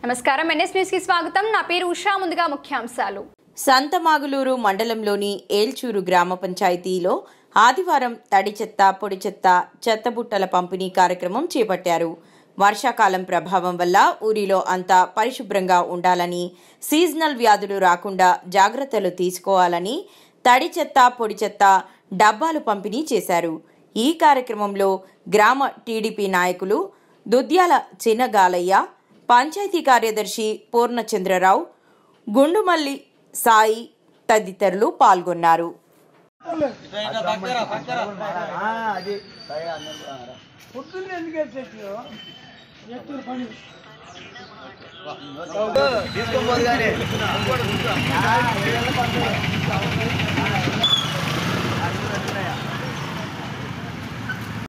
నమస్కారం NS news కి స్వాగతం నా పేరు ఉషా ముందుగా ముఖ్యాంశాలు సంతమాగులూరు మండలంలోని ఏల్చూరు గ్రామ పంచాయతీలో ఆదివారం తడి చెత్త పొడి చెత్త చెత్తబుట్టల పంపిణీ కార్యక్రమం చేపట్టారు వర్షాకాలం ప్రభావం వల్ల ఊరిలో అంతా పరిశుభ్రంగా ఉండాలని సీజనల్ వ్యాధులు రాకుండా జాగృత్తలు తీసుకోవాలని తడి చెత్త పొడి చెత్త డబ్బాలు పంపిణీ చేశారు ఈ కార్యక్రమంలో గ్రామ టీడీపీ నాయకులు దుద్యాల చిన్నగాలయ్య పంచాయతీ కార్యదర్శి పూర్ణచంద్రరావు గుండుమల్లి సాయి తదితరులు పాల్గొన్నారు.